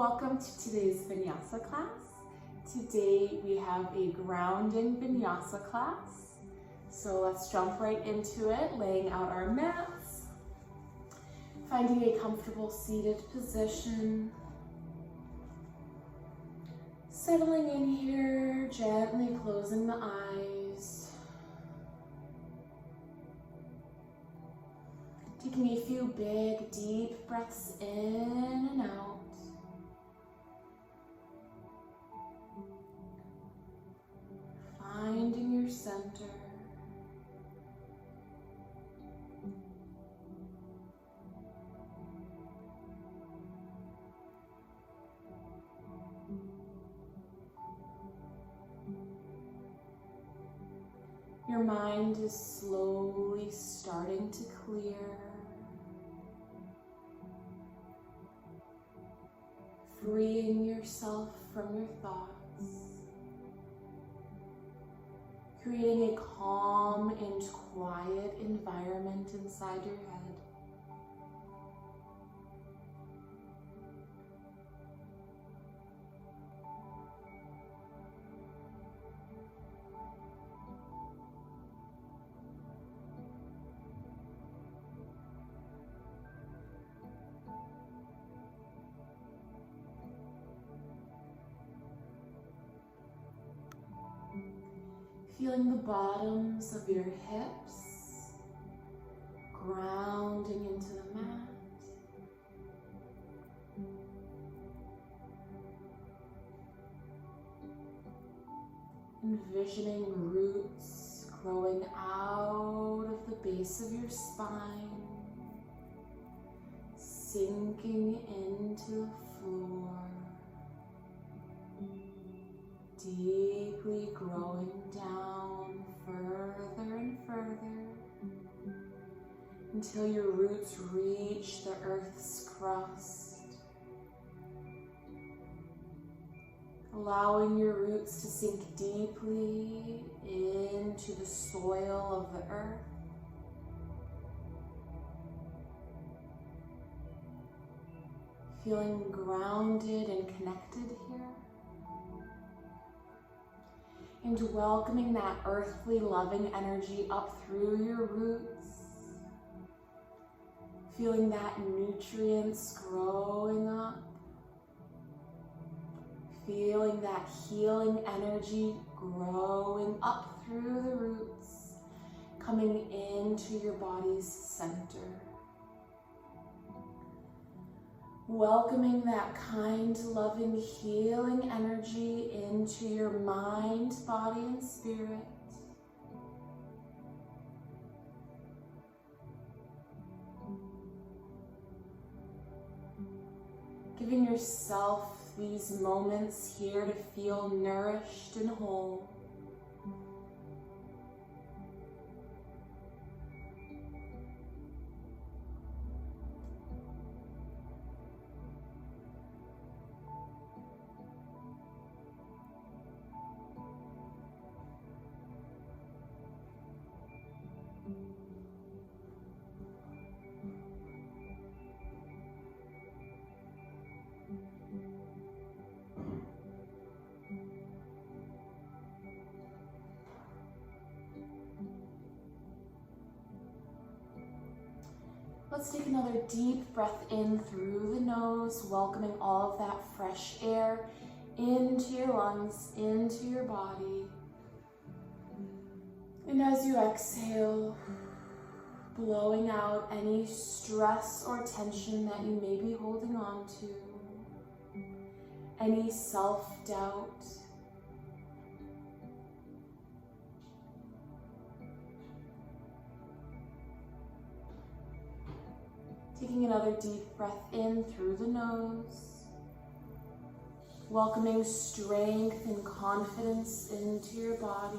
Welcome to today's Vinyasa class. Today we have a grounding Vinyasa class. So let's jump right into it, laying out our mats, finding a comfortable seated position, settling in here, gently closing the eyes, taking a few big, deep breaths in and out. Finding your center. Your mind is slowly starting to clear. Freeing yourself from your thoughts. Creating a calm and quiet environment inside your head. Feeling the bottoms of your hips grounding into the mat. Envisioning roots growing out of the base of your spine, sinking into the floor. Deeply growing down further and further until your roots reach the earth's crust. Allowing your roots to sink deeply into the soil of the earth. Feeling grounded and connected here. And welcoming that earthly loving energy up through your roots. Feeling that nutrients growing up. Feeling that healing energy growing up through the roots, coming into your body's center. Welcoming that kind, loving, healing energy into your mind, body, and spirit. Giving yourself these moments here to feel nourished and whole. Let's take another deep breath in through the nose, welcoming all of that fresh air into your lungs, into your body. And as you exhale, blowing out any stress or tension that you may be holding on to, any self-doubt. Taking another deep breath in through the nose, welcoming strength and confidence into your body.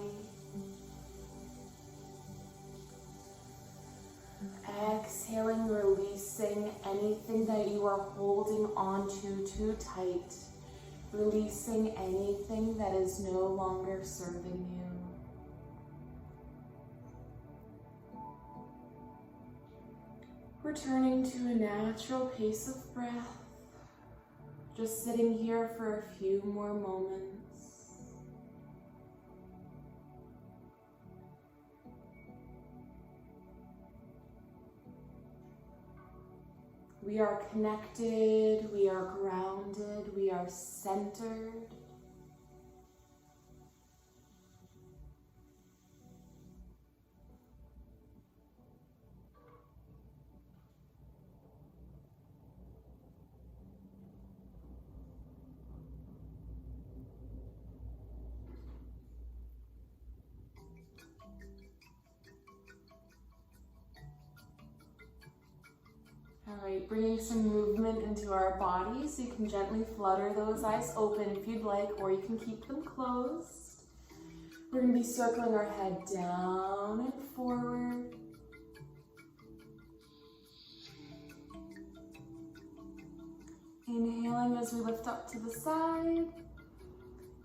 Exhaling, releasing anything that you are holding onto too tight, releasing anything that is no longer serving you. Returning to a natural pace of breath, Just sitting here for a few more moments. We are connected, we are grounded, we are centered. All right, bringing some movement into our body, so you can gently flutter those eyes open if you'd like, or you can keep them closed. We're going to be circling our head down and forward. Inhaling as we lift up to the side,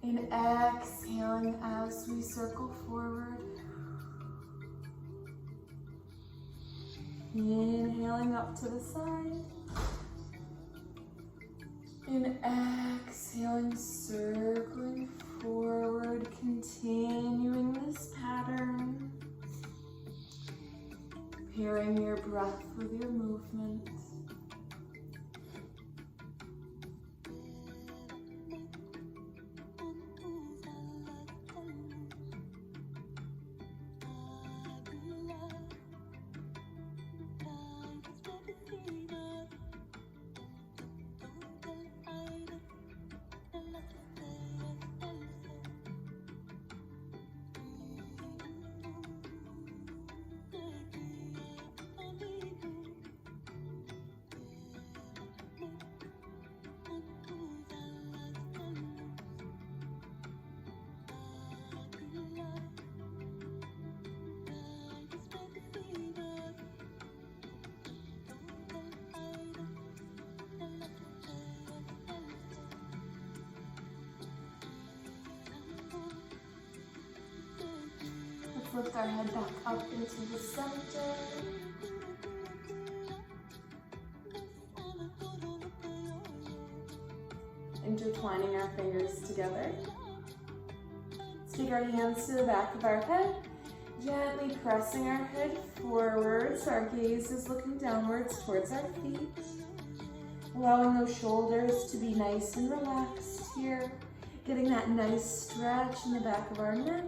and exhaling as we circle forward. Inhaling up to the side, and exhaling, circling forward, continuing this pattern, pairing your breath with your movement. Lift our head back up into the center. Intertwining our fingers together. Let's take our hands to the back of our head, gently pressing our head forwards. Our gaze is looking downwards towards our feet. Allowing those shoulders to be nice and relaxed here. Getting that nice stretch in the back of our neck.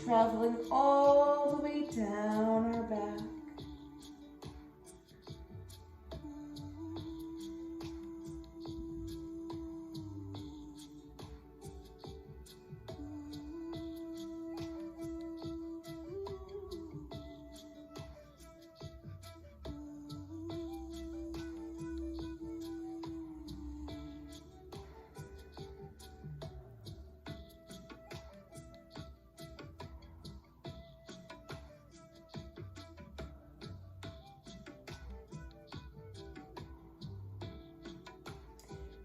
Traveling all the way down our back.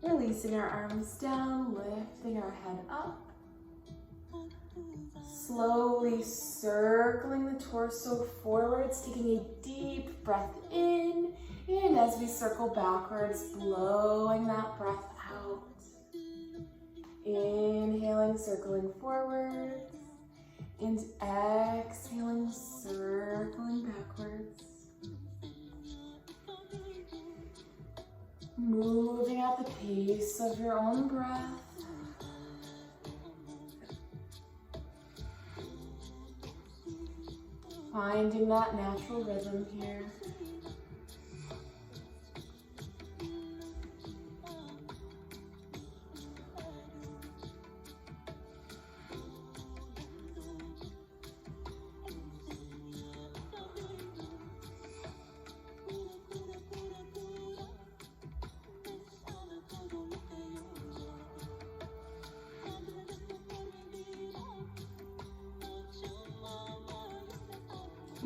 Releasing our arms down, lifting our head up. Slowly circling the torso forwards, taking a deep breath in. And as we circle backwards, blowing that breath out. Inhaling, circling forwards. And exhaling, circling backwards. Moving at the pace of your own breath. Finding that natural rhythm here.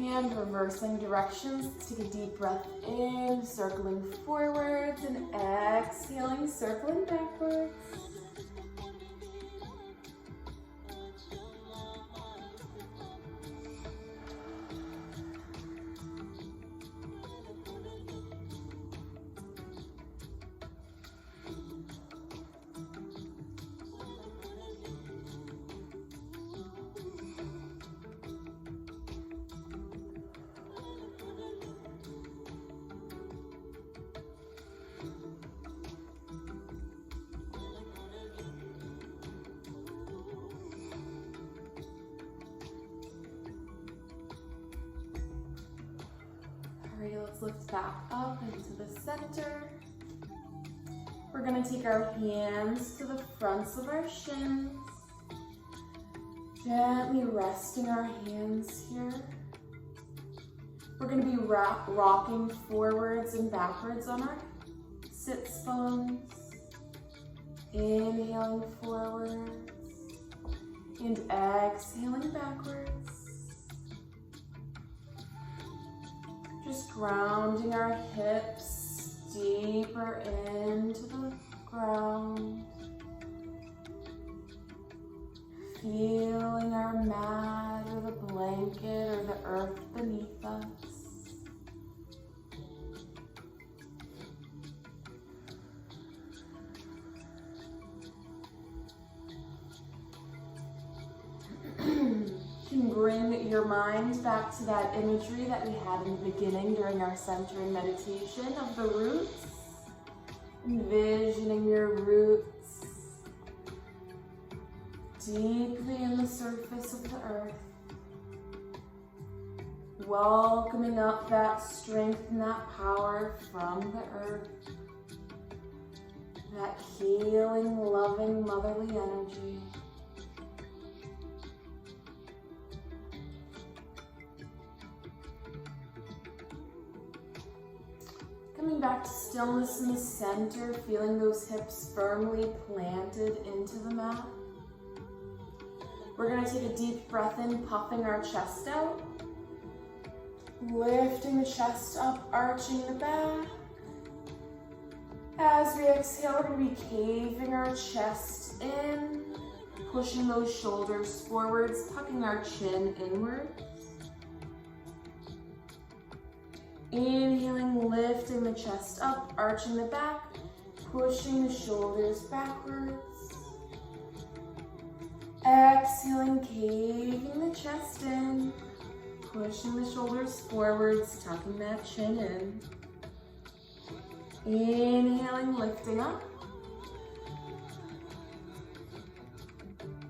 And reversing directions. Let's take a deep breath in, circling forwards, and exhaling, circling backwards. Alright, let's lift back up into the center. We're going to take our hands to the fronts of our shins. Gently resting our hands here. We're going to be rocking forwards and backwards on our sits bones. Inhaling forwards and exhaling backwards. Just grounding our hips deeper into the ground. Feeling our mat or the blanket or the earth beneath us. You can bring your mind back to that imagery that we had in the beginning during our centering meditation of the roots. Envisioning your roots deeply in the surface of the earth. Welcoming up that strength and that power from the earth. That healing, loving, motherly energy. Coming back to stillness in the center, feeling those hips firmly planted into the mat. We're going to take a deep breath in, puffing our chest out. Lifting the chest up, arching the back. As we exhale, we're going to be caving our chest in, pushing those shoulders forwards, tucking our chin inward. Inhaling, lifting the chest up, arching the back, pushing the shoulders backwards. Exhaling, caving the chest in, pushing the shoulders forwards, tucking that chin in. Inhaling, lifting up.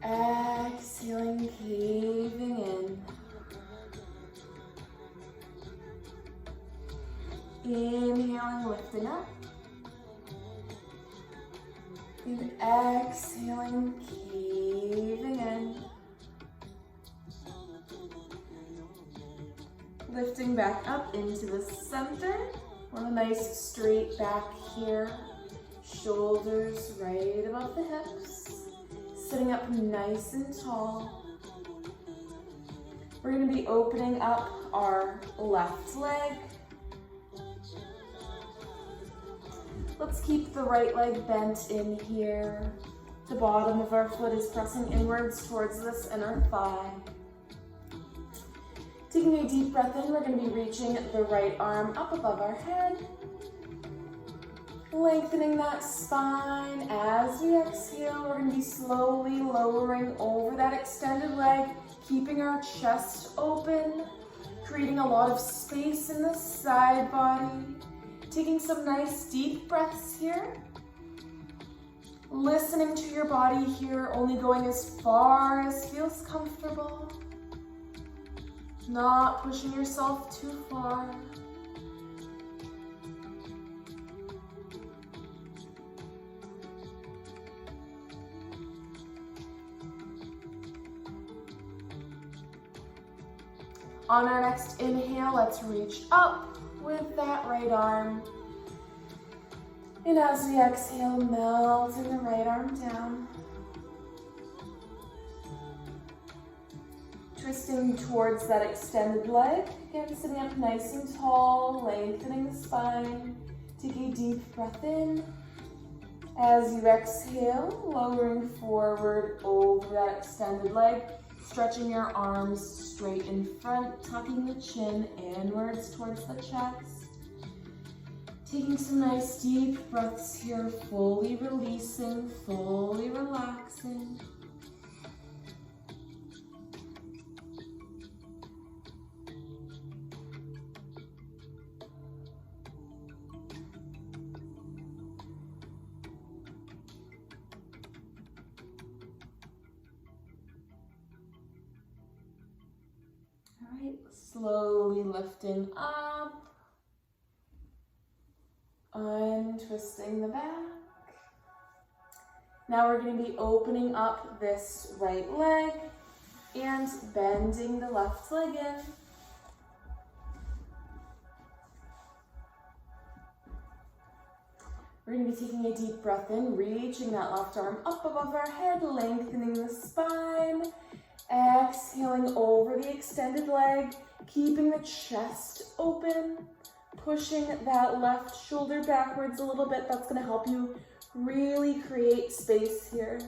Exhaling, caving in. Inhaling, lifting up. And exhaling, caving in. Lifting back up into the center. Want a nice straight back here. Shoulders right above the hips. Sitting up nice and tall. We're going to be opening up our left leg. Let's keep the right leg bent in here. The bottom of our foot is pressing inwards towards this inner thigh. Taking a deep breath in, we're going to be reaching the right arm up above our head. Lengthening that spine. As we exhale, we're going to be slowly lowering over that extended leg, keeping our chest open, creating a lot of space in the side body. Taking some nice deep breaths here. Listening to your body here, only going as far as feels comfortable. Not pushing yourself too far. On our next inhale, let's reach up with that right arm. And as we exhale, melting the right arm down. Twisting towards that extended leg. Again, sitting up nice and tall, lengthening the spine. Take a deep breath in. As you exhale, lowering forward over that extended leg. Stretching your arms straight in front, tucking the chin inwards towards the chest. Taking some nice deep breaths here, fully releasing, fully relaxing. Slowly lifting up, Untwisting the back. Now we're going to be opening up this right leg and bending the left leg in. We're going to be taking a deep breath in, reaching that left arm up above our head, lengthening the spine. Exhaling over the extended leg, keeping the chest open, pushing that left shoulder backwards a little bit. That's going to help you really create space here.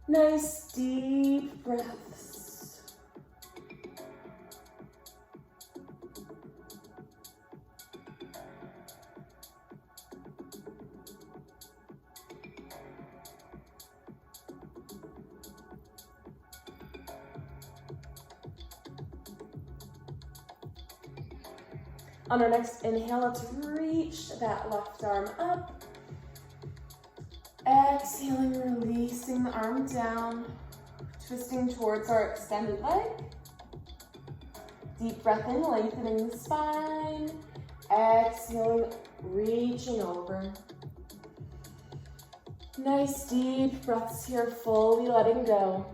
Nice deep breaths. On our next inhale, let's reach that left arm up. Exhaling, releasing the arm down, twisting towards our extended leg. Deep breath in, lengthening the spine. Exhaling, reaching over. Nice deep breaths here, fully letting go.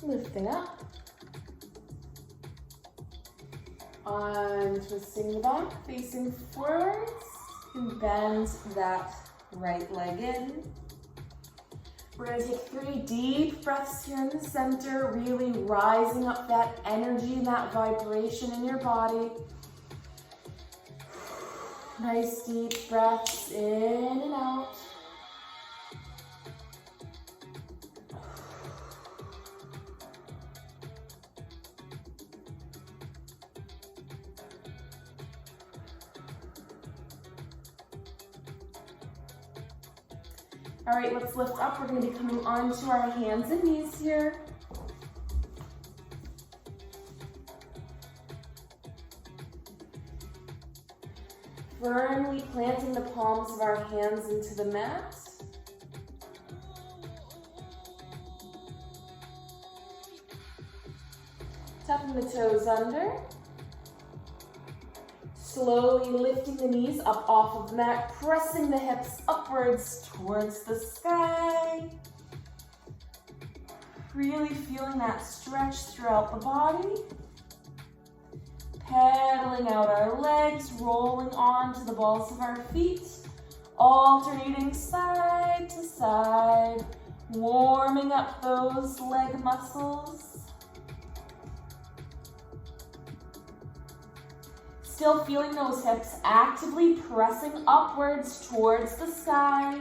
Lifting up, untwisting the back, facing forwards, and bend that right leg in. We're going to take 3 deep breaths here in the center, really rising up that energy and that vibration in your body. Nice deep breaths in and out. All right, let's lift up. We're going to be coming onto our hands and knees here. Firmly planting the palms of our hands into the mat. Tucking the toes under. Slowly lifting the knees up off of the mat, pressing the hips upwards towards the sky. Really feeling that stretch throughout the body. Pedaling out our legs, rolling onto the balls of our feet, alternating side to side, warming up those leg muscles. Still feeling those hips actively pressing upwards towards the sky.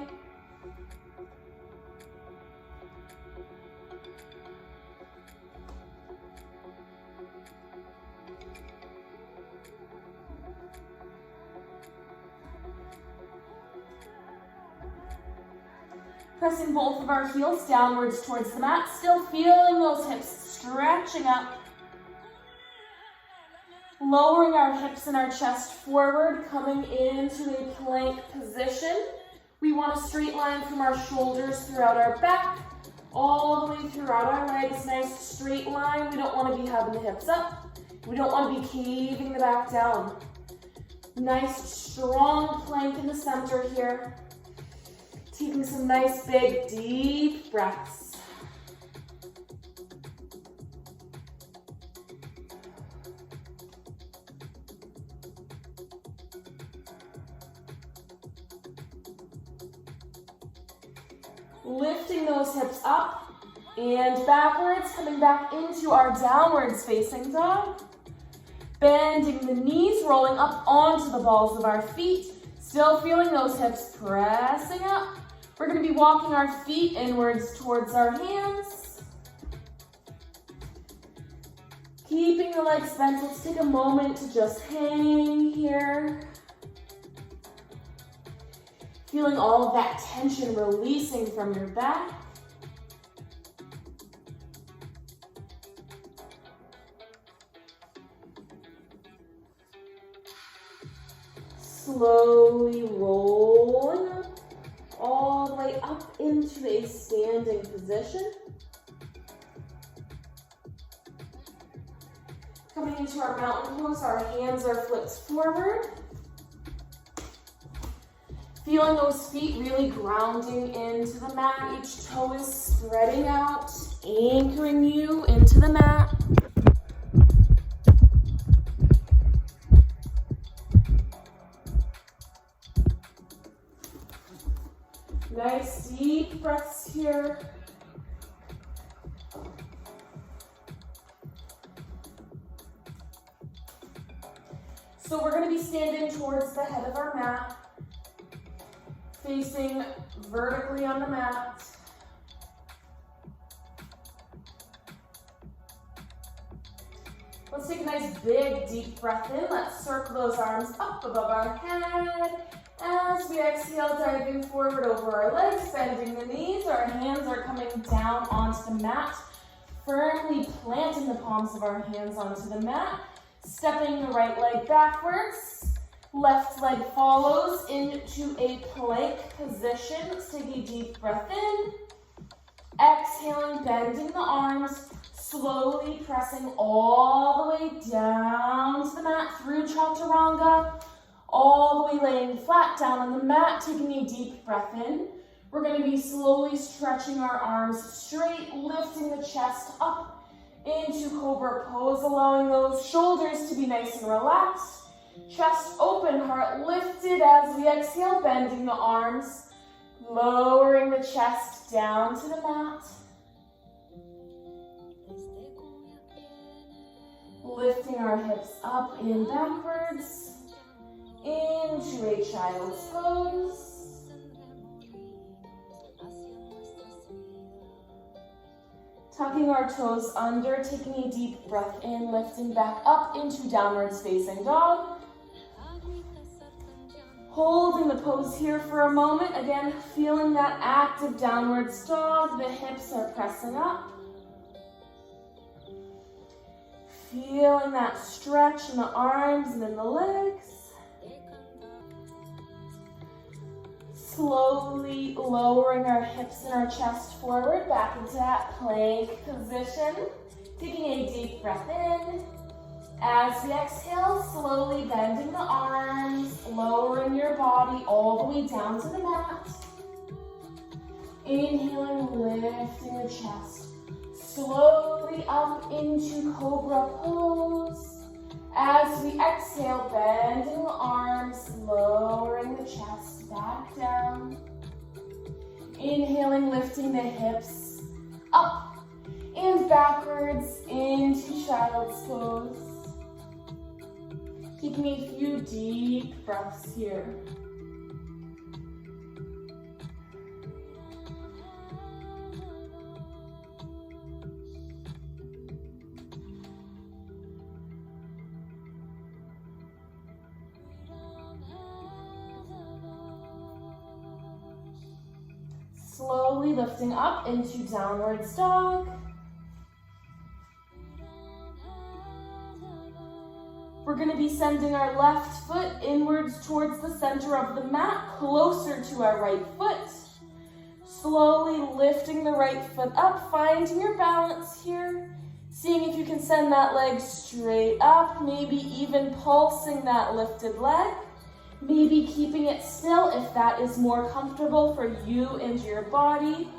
Pressing both of our heels downwards towards the mat, still feeling those hips stretching up. Lowering our hips and our chest forward, coming into a plank position. We want a straight line from our shoulders throughout our back, all the way throughout our legs. Nice straight line. We don't want to be having the hips up. We don't want to be caving the back down. Nice strong plank in the center here. Taking some nice big deep breaths. Lifting those hips up and backwards, coming back into our downwards facing dog. Bending the knees, rolling up onto the balls of our feet. Still feeling those hips pressing up. We're going to be walking our feet inwards towards our hands. Keeping the legs bent, let's take a moment to just hang here. Feeling all of that tension releasing from your back. Slowly rolling up, all the way up into a standing position. Coming into our mountain pose, our hands are flipped forward. Feeling those feet really grounding into the mat. Each toe is spreading out, anchoring you into the mat. Nice deep breaths here. So we're going to be standing towards the head of our mat, facing vertically on the mat. Let's take a nice big deep breath in. Let's circle those arms up above our head. As we exhale, diving forward over our legs, bending the knees. Our hands are coming down onto the mat, firmly planting the palms of our hands onto the mat. Stepping the right leg backwards. Left leg follows into a plank position. Let's take a deep breath in. Exhaling, bending the arms. Slowly pressing all the way down to the mat through Chaturanga. All the way laying flat down on the mat, taking a deep breath in. We're going to be slowly stretching our arms straight, lifting the chest up into Cobra Pose, allowing those shoulders to be nice and relaxed. Chest open, heart lifted as we exhale, bending the arms, lowering the chest down to the mat. Lifting our hips up and backwards. Into a child's pose. Tucking our toes under, taking a deep breath in, lifting back up into downwards facing dog. Holding the pose here for a moment. Again, feeling that active downwards dog. The hips are pressing up. Feeling that stretch in the arms and in the legs. Slowly lowering our hips and our chest forward, back into that plank position. Taking a deep breath in. As we exhale, slowly bending the arms, lowering your body all the way down to the mat. Inhaling, lifting the chest. Slowly up into Cobra Pose. As we exhale, bending the arms, lowering the chest back down. Inhaling, lifting the hips up and backwards into Child's Pose. Taking a few deep breaths here. Slowly lifting up into downwards dog. We're going to be sending our left foot inwards towards the center of the mat, closer to our right foot. Slowly lifting the right foot up, finding your balance here. Seeing if you can send that leg straight up, maybe even pulsing that lifted leg. Maybe keeping it still if that is more comfortable for you and your body.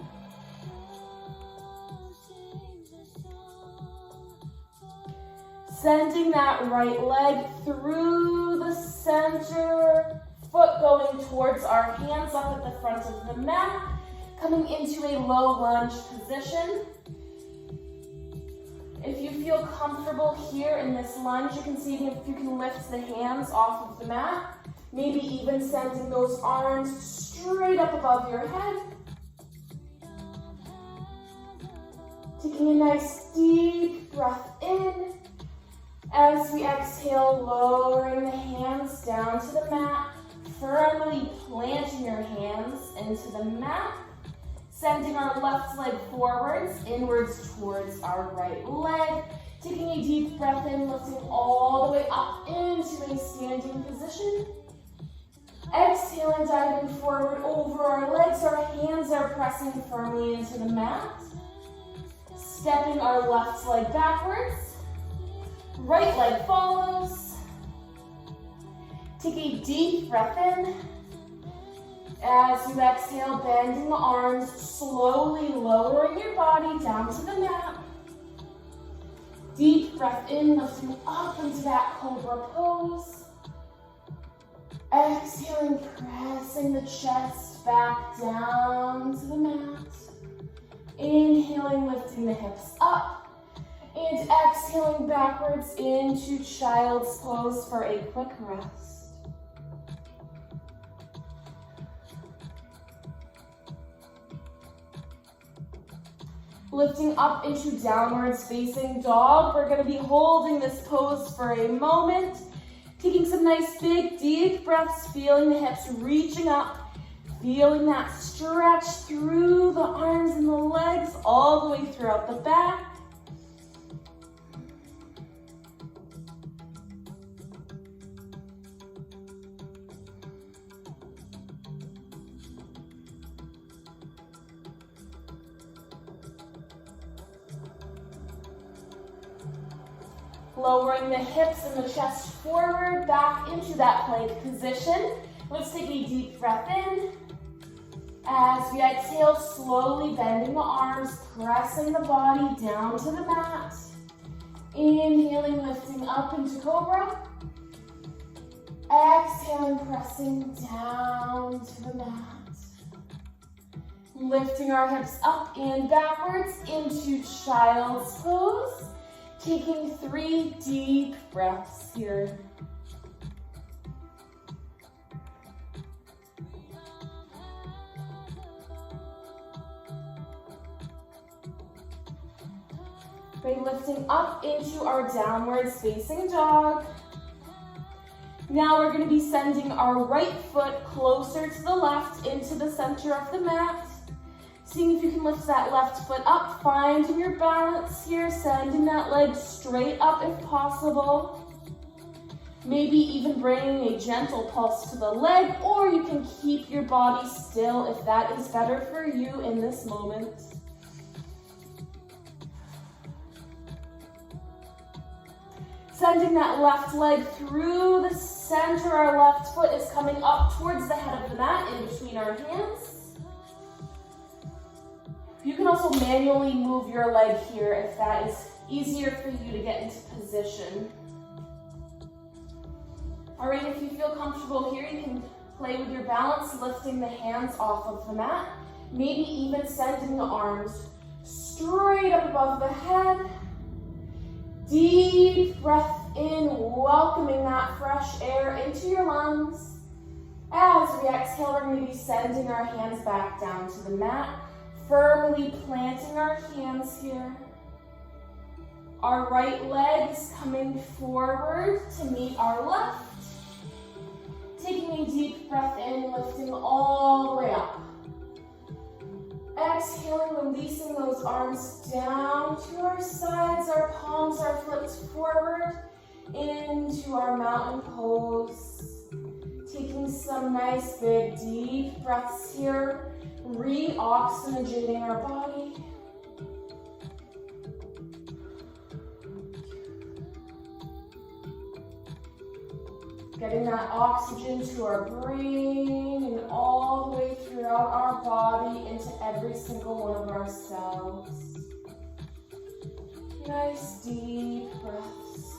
Sending that right leg through the center, foot going towards our hands up at the front of the mat, coming into a low lunge position. If you feel comfortable here in this lunge, you can see if you can lift the hands off of the mat. Maybe even sending those arms straight up above your head. Taking a nice deep breath in. As we exhale, lowering the hands down to the mat. Firmly planting your hands into the mat. Sending our left leg forwards, inwards towards our right leg. Taking a deep breath in, lifting all the way up into a standing position. Exhaling, diving forward over our legs. Our hands are pressing firmly into the mat. Stepping our left leg backwards. Right leg follows. Take a deep breath in. As you exhale, bending the arms, slowly lowering your body down to the mat. Deep breath in, lifting up into that cobra pose. Exhaling, pressing the chest back down to the mat. Inhaling, lifting the hips up. And exhaling backwards into child's pose for a quick rest. Lifting up into downwards facing dog. We're going to be holding this pose for a moment. Taking some nice big deep breaths, feeling the hips reaching up. Feeling that stretch through the arms and the legs all the way throughout the back. Lowering the hips and the chest forward, back into that plank position. Let's take a deep breath in. As we exhale, slowly bending the arms, pressing the body down to the mat. Inhaling, lifting up into cobra. Exhaling, pressing down to the mat. Lifting our hips up and backwards into child's pose. Taking 3 deep breaths here. Great, lifting up into our downwards facing dog. Now we're going to be sending our right foot closer to the left into the center of the mat. Seeing if you can lift that left foot up, finding your balance here, sending that leg straight up if possible. Maybe even bringing a gentle pulse to the leg, or you can keep your body still if that is better for you in this moment. Sending that left leg through the center, our left foot is coming up towards the head of the mat in between our hands. You can also manually move your leg here if that is easier for you to get into position. All right, if you feel comfortable here, you can play with your balance, lifting the hands off of the mat. Maybe even sending the arms straight up above the head. Deep breath in, welcoming that fresh air into your lungs. As we exhale, we're going to be sending our hands back down to the mat. Firmly planting our hands here. Our right leg is coming forward to meet our left. Taking a deep breath in, lifting all the way up. Exhaling, releasing those arms down to our sides. Our palms are flipped forward into our mountain pose. Taking some nice big deep breaths here. Re-oxygenating our body. Getting that oxygen to our brain and all the way throughout our body into every single one of our cells. Nice deep breaths.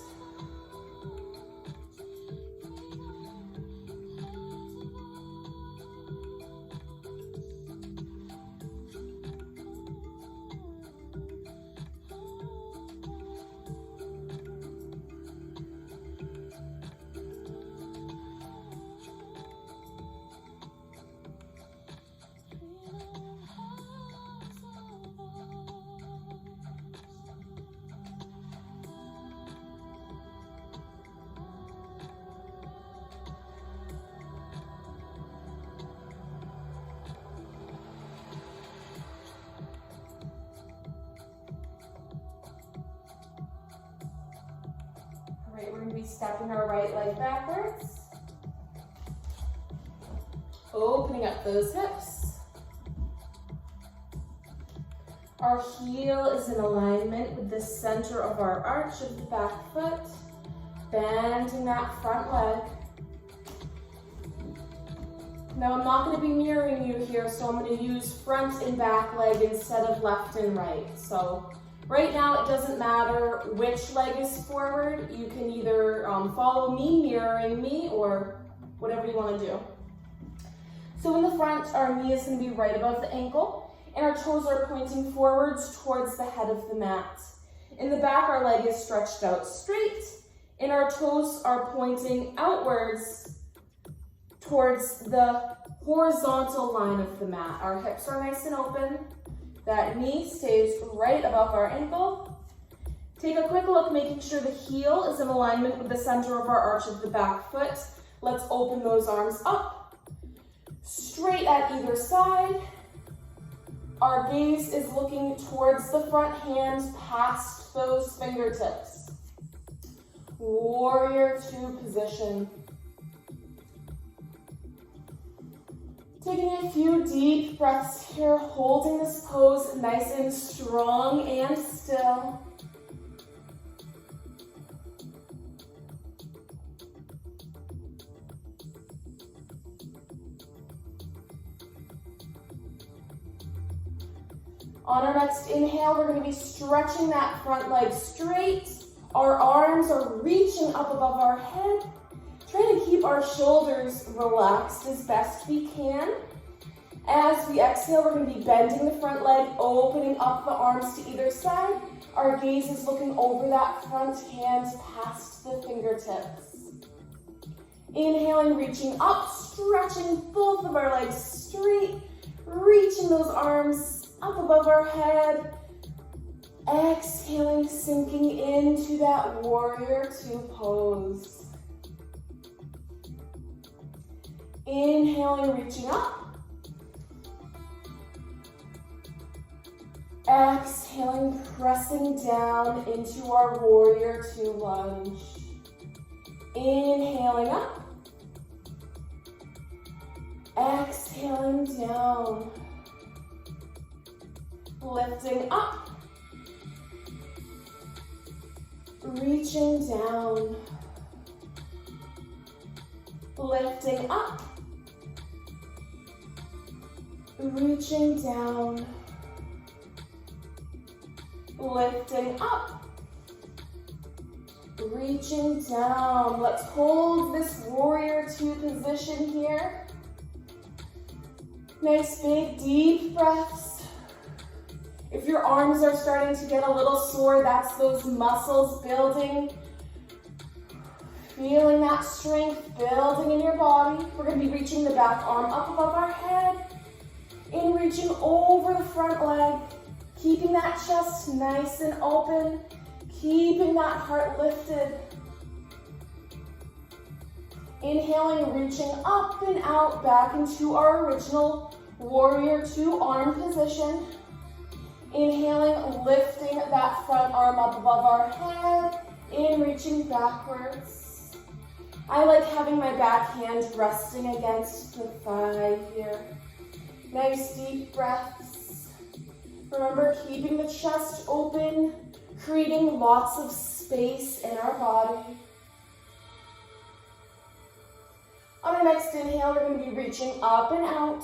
We're going to be stepping our right leg backwards. Opening up those hips. Our heel is in alignment with the center of our arch of the back foot. Bending that front leg. Now I'm not going to be mirroring you here, so I'm going to use front and back leg instead of left and right. So right now it doesn't matter which leg is forward. You can either follow me, mirroring me, or whatever you want to do. So in the front, our knee is going to be right above the ankle, and our toes are pointing forwards towards the head of the mat. In the back, our leg is stretched out straight, and our toes are pointing outwards towards the horizontal line of the mat. Our hips are nice and open. That knee stays right above our ankle. Take a quick look, making sure the heel is in alignment with the center of our arch of the back foot. Let's open those arms up, straight at either side. Our gaze is looking towards the front hand, past those fingertips. Warrior two position. Taking a few deep breaths here, holding this pose nice and strong and still. On our next inhale, we're going to be stretching that front leg straight. Our arms are reaching up above our head. Trying to keep our shoulders relaxed as best we can. As we exhale, we're going to be bending the front leg, opening up the arms to either side. Our gaze is looking over that front hand past the fingertips. Inhaling, reaching up, stretching both of our legs straight, reaching those arms up above our head. Exhaling, sinking into that warrior two pose. Inhaling, reaching up. Exhaling, pressing down into our warrior two lunge. Inhaling up. Exhaling down. Lifting up. Reaching down. Lifting up. Reaching down, lifting up, reaching down. Let's hold this warrior two position here. Nice big deep breaths. If your arms are starting to get a little sore, that's those muscles building. Feeling that strength building in your body. We're going to be reaching the back arm up above our head. And reaching over the front leg, keeping that chest nice and open, keeping that heart lifted. Inhaling, reaching up and out, back into our original warrior two arm position. Inhaling, lifting that front arm up above our head and reaching backwards. I like having my back hand resting against the thigh here. Nice deep breaths. Remember, keeping the chest open, creating lots of space in our body. On our next inhale, we're going to be reaching up and out.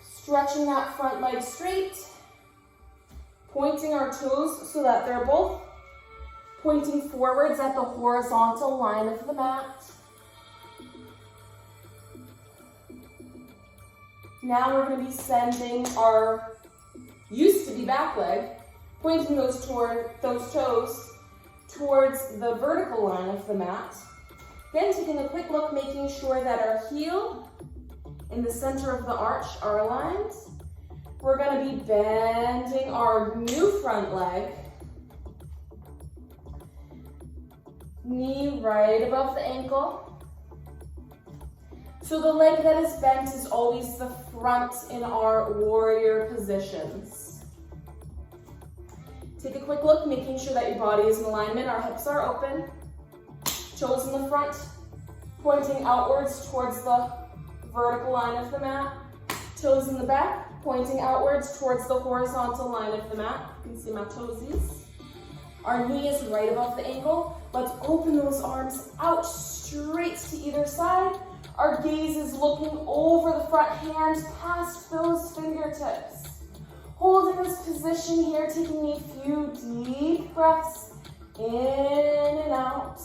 Stretching that front leg straight. Pointing our toes so that they're both pointing forwards at the horizontal line of the mat. Now we're going to be sending our used to be back leg, pointing those toes towards the vertical line of the mat. Then taking a quick look, making sure that our heel and the center of the arch are aligned. We're going to be bending our new front leg. Knee right above the ankle. So the leg that is bent is always the front in our warrior positions. Take a quick look, making sure that your body is in alignment. Our hips are open, toes in the front, pointing outwards towards the vertical line of the mat. Toes in the back, pointing outwards towards the horizontal line of the mat. You can see my toesies. Our knee is right above the ankle. Let's open those arms out straight to either side. Our gaze is looking over the front hand past those fingertips. Holding this position here, taking a few deep breaths in and out.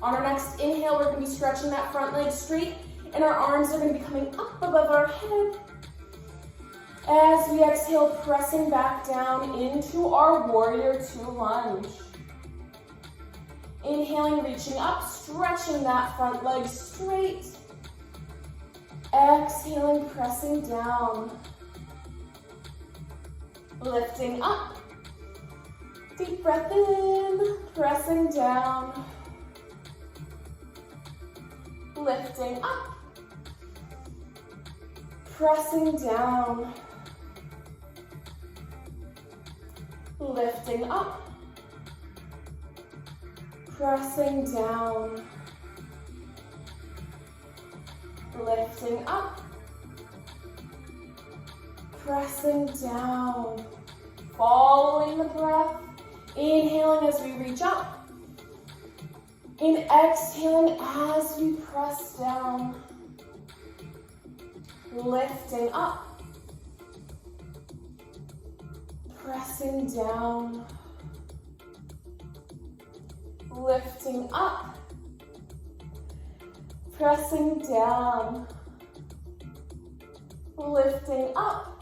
On our next inhale, we're going to be stretching that front leg straight, and our arms are going to be coming up above our head. As we exhale, pressing back down into our warrior two lunge. Inhaling, reaching up, stretching that front leg straight. Exhaling, pressing down. Lifting up. Deep breath in, pressing down. Lifting up, pressing down, lifting up, pressing down, lifting up, pressing down, following the breath, inhaling as we reach up, and exhaling as we press down, lifting up, pressing down, lifting up, pressing down, lifting up,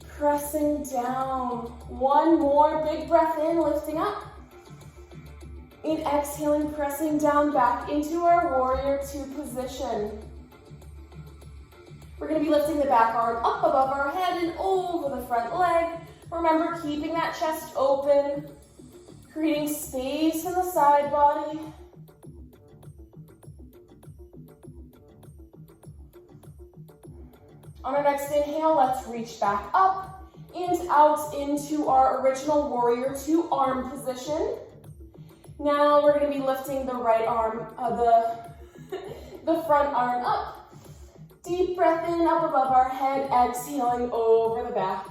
pressing down. One more big breath in, lifting up. And exhaling, pressing down back into our warrior two position. We're going to be lifting the back arm up above our head and over the front leg. Remember, keeping that chest open, creating space in the side body. On our next inhale, let's reach back up and out into our original warrior two arm position. Now we're going to be lifting the right arm, the front arm up. Deep breath in, up above our head, exhaling over the back.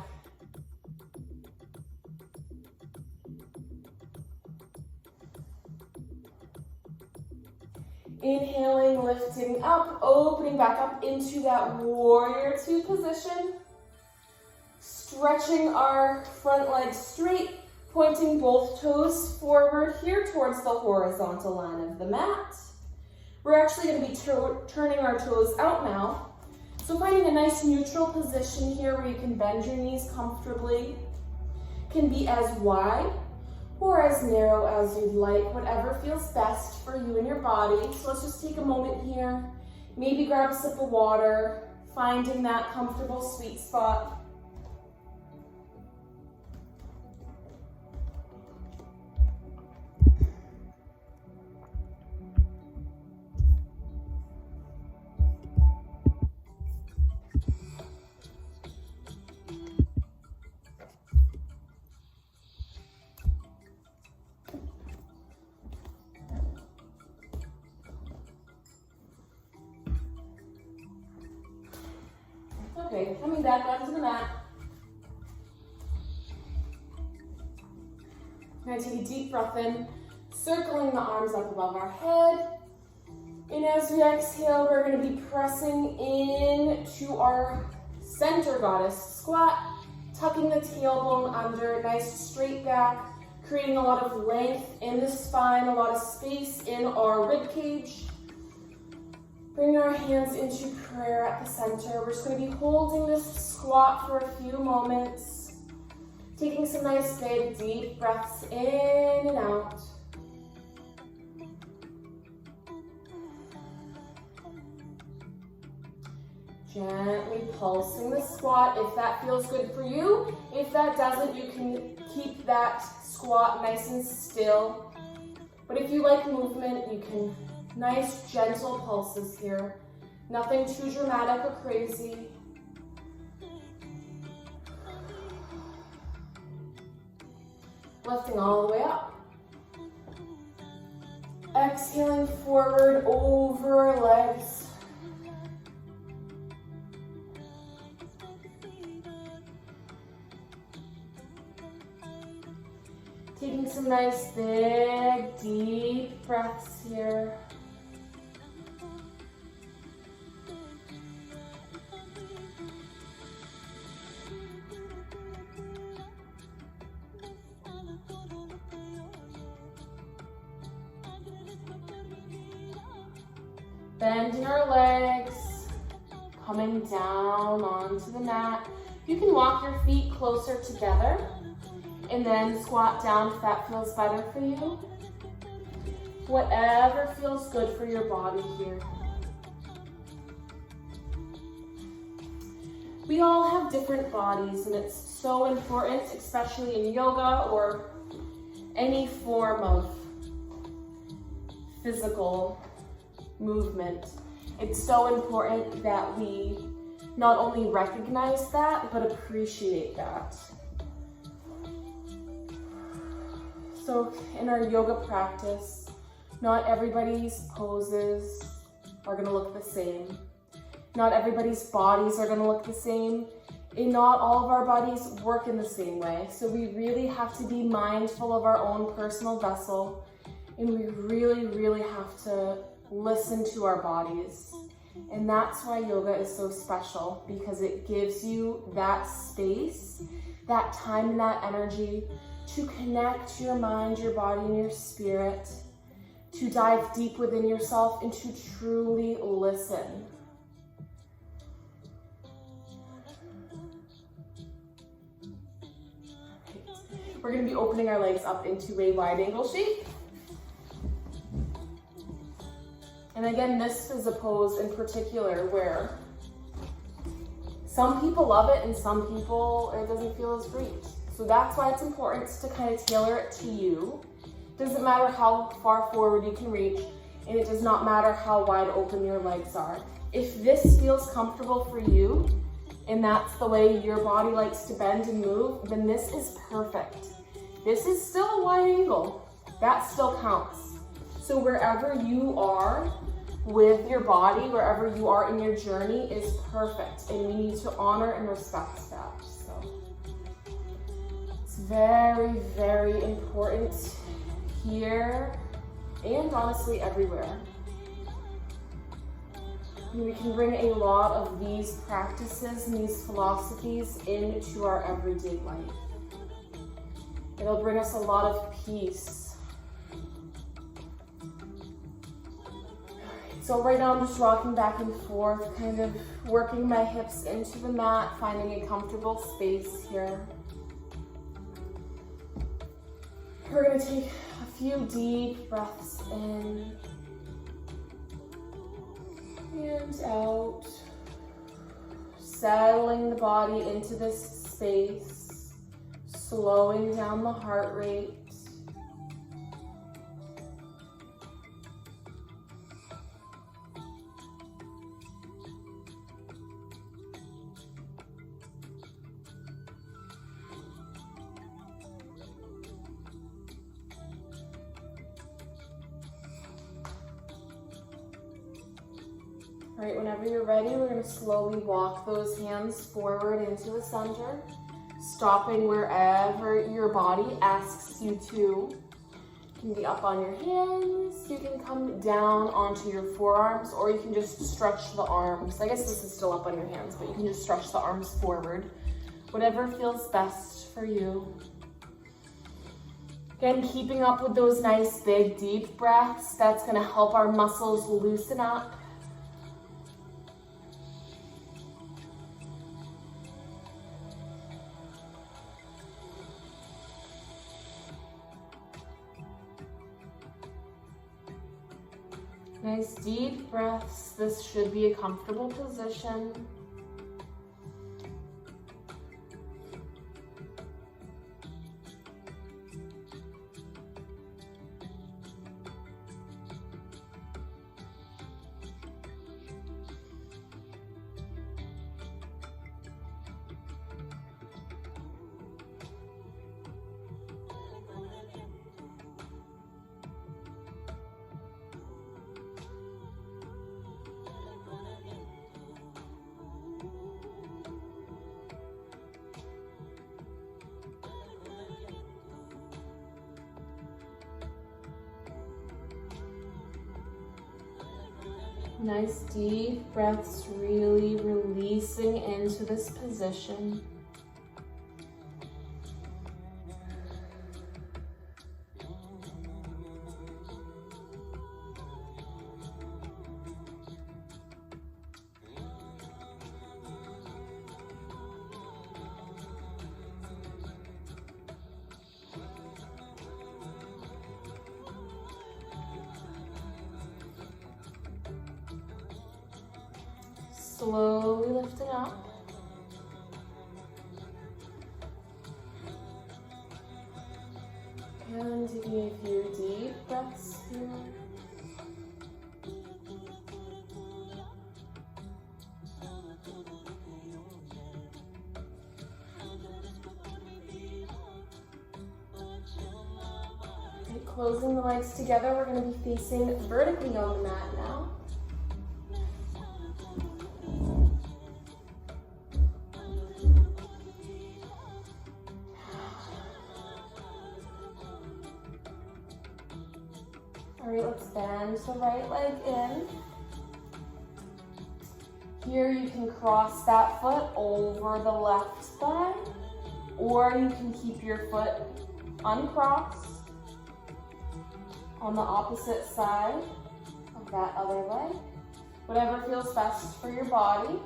Inhaling, lifting up, opening back up into that warrior two position. Stretching our front leg straight. Pointing both toes forward here towards the horizontal line of the mat. We're actually going to be turning our toes out now. So finding a nice neutral position here where you can bend your knees comfortably. Can be as wide or as narrow as you'd like, whatever feels best for you and your body. So let's just take a moment here. Maybe grab a sip of water, finding that comfortable sweet spot. Okay, coming back onto the mat. We're going to take a deep breath in, circling the arms up above our head. And as we exhale, we're going to be pressing into our center goddess squat, tucking the tailbone under, nice straight back, creating a lot of length in the spine, a lot of space in our rib cage. Bring our hands into prayer at the center. We're just going to be holding this squat for a few moments, taking some nice big deep breaths in and out. Gently pulsing the squat if that feels good for you. If that doesn't, you can keep that squat nice and still. But if you like movement, you can Nice, gentle pulses here. Nothing too dramatic or crazy. Lifting all the way up. Exhaling forward over legs. Taking some nice, big, deep breaths here. Bending our legs, coming down onto the mat. You can walk your feet closer together and then squat down if that feels better for you. Whatever feels good for your body here. We all have different bodies, and it's so important, especially in yoga or any form of physical movement. It's so important that we not only recognize that, but appreciate that. So in our yoga practice, not everybody's poses are gonna look the same. Not everybody's bodies are gonna look the same. And not all of our bodies work in the same way. So we really have to be mindful of our own personal vessel, and we really, really have to listen to our bodies. And that's why yoga is so special, because it gives you that space, that time and that energy to connect your mind, your body, and your spirit, to dive deep within yourself and to truly listen. We're going to be opening our legs up into a wide angle shape. And again, this is a pose in particular where some people love it and some people it doesn't feel as great. So that's why it's important to kind of tailor it to you. It doesn't matter how far forward you can reach, and it does not matter how wide open your legs are. If this feels comfortable for you, and that's the way your body likes to bend and move, then this is perfect. This is still a wide angle. That still counts. So wherever you are with your body, wherever you are in your journey is perfect, and we need to honor and respect that. So it's very, very important here and honestly everywhere. And we can bring a lot of these practices and these philosophies into our everyday life. It'll bring us a lot of peace. So right now I'm just rocking back and forth, kind of working my hips into the mat, finding a comfortable space here. We're gonna take a few deep breaths in and out, settling the body into this space, slowing down the heart rate. All right, whenever you're ready, we're going to slowly walk those hands forward into the center, stopping wherever your body asks you to. You can be up on your hands, you can come down onto your forearms, or you can just stretch the arms. I guess this is still up on your hands, but you can just stretch the arms forward. Whatever feels best for you. Again, keeping up with those nice, big, deep breaths. That's going to help our muscles loosen up. Nice deep breaths. This should be a comfortable position. Nice deep breaths, really releasing into this position. Slowly lifting up. And taking a few deep breaths here. Okay, closing the legs together, we're going to be facing vertically on the mat now. All right, let's bend the right leg in. Here you can cross that foot over the left thigh, or you can keep your foot uncrossed on the opposite side of that other leg. Whatever feels best for your body.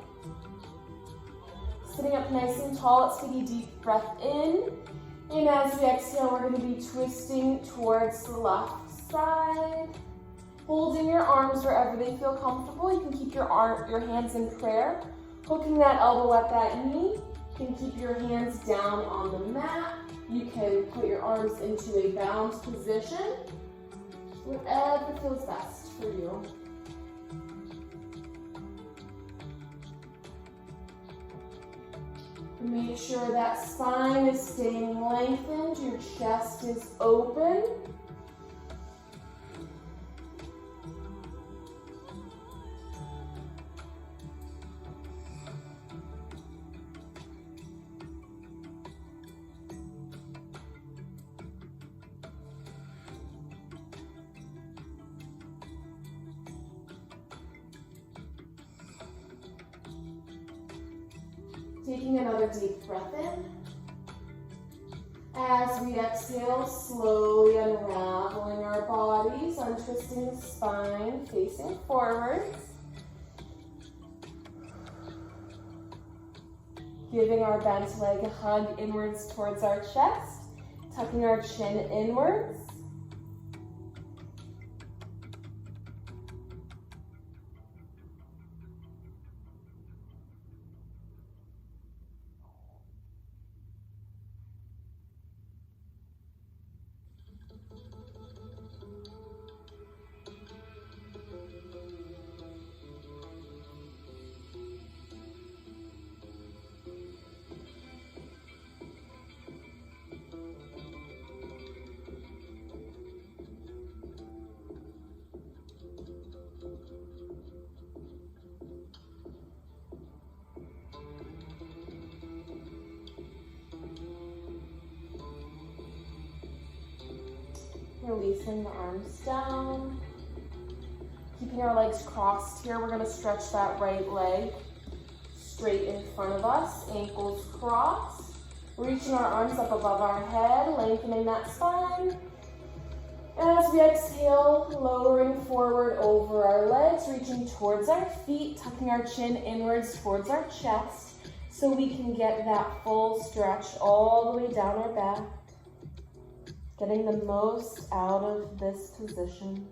Sitting up nice and tall, let's take a deep breath in. And as we exhale, we're going to be twisting towards the left side. Holding your arms wherever they feel comfortable. You can keep your hands in prayer. Hooking that elbow at that knee. You can keep your hands down on the mat. You can put your arms into a bound position. Whatever feels best for you. Make sure that spine is staying lengthened, your chest is open. Taking another deep breath in. As we exhale, slowly unraveling our bodies, untwisting the spine, facing forwards. Giving our bent leg a hug inwards towards our chest, tucking our chin inwards. Releasing the arms down. Keeping our legs crossed here, we're going to stretch that right leg straight in front of us, ankles crossed. Reaching our arms up above our head, lengthening that spine. As we exhale, lowering forward over our legs, reaching towards our feet, tucking our chin inwards towards our chest so we can get that full stretch all the way down our back. Getting the most out of this position.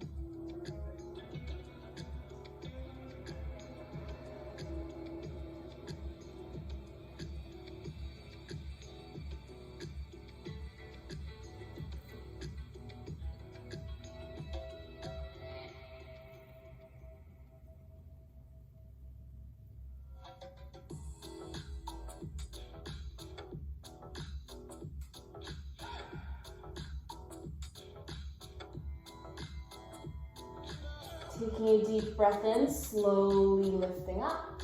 Taking a deep breath in, slowly lifting up.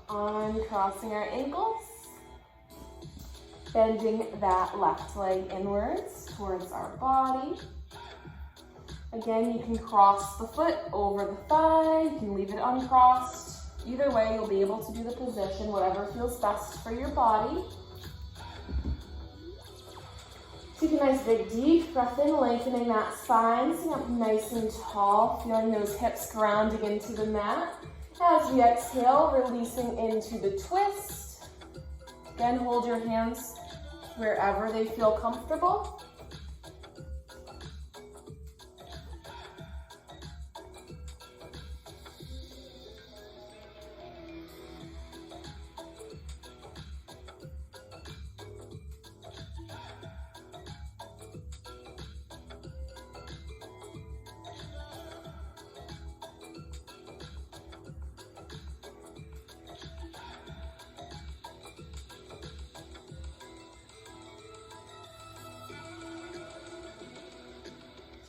Uncrossing our ankles. Bending that left leg inwards towards our body. Again, you can cross the foot over the thigh, you can leave it uncrossed. Either way, you'll be able to do the position, whatever feels best for your body. Take a nice big deep breath in, lengthening that spine, sitting up nice and tall, feeling those hips grounding into the mat. As we exhale, releasing into the twist. Again, hold your hands wherever they feel comfortable.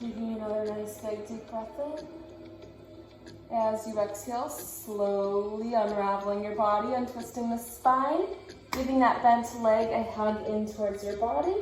Taking another nice big deep breath in. As you exhale, slowly unraveling your body, untwisting the spine, giving that bent leg a hug in towards your body.